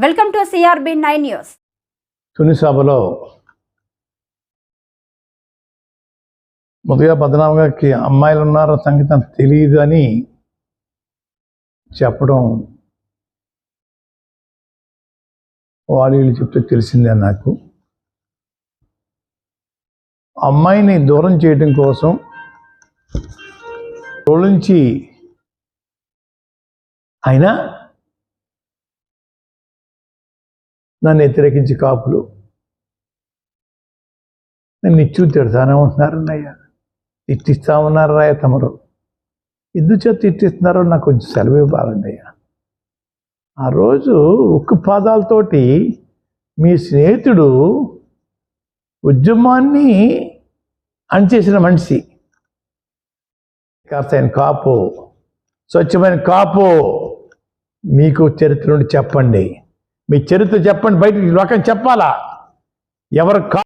Welcome to CRB9 news. Tuni సభలో ముందుగా పద్మనాభకి అమ్మాయిలు ఉన్నారో సంగీతం తెలియదు అని చెప్పడం వాళ్ళు చెప్తే తెలిసిందే. నాకు అమ్మాయిని దూరం చేయడం కోసం రోజు నుంచి అయినా నన్ను వ్యతిరేకించి కాపులు నన్ను ఇచ్చు తిడతానే ఉంటున్నారన్నయ్య, తిట్టిస్తా ఉన్నారు రాయ తమరు. ఎందుచేత తిట్టిస్తున్నారో నాకు కొంచెం సెలవు ఇవ్వాలండి అయ్యా. ఆ రోజు ఉక్కు పాదాలతోటి మీ స్నేహితుడు ఉద్యమాన్ని అణిచేసిన మనిషి, కాస్త కాపు, స్వచ్ఛమైన కాపు. మీకు చరిత్ర నుండి చెప్పండి, మీ చరిత్ర చెప్పండి, బయటికి లోకం చెప్పాలా ఎవరు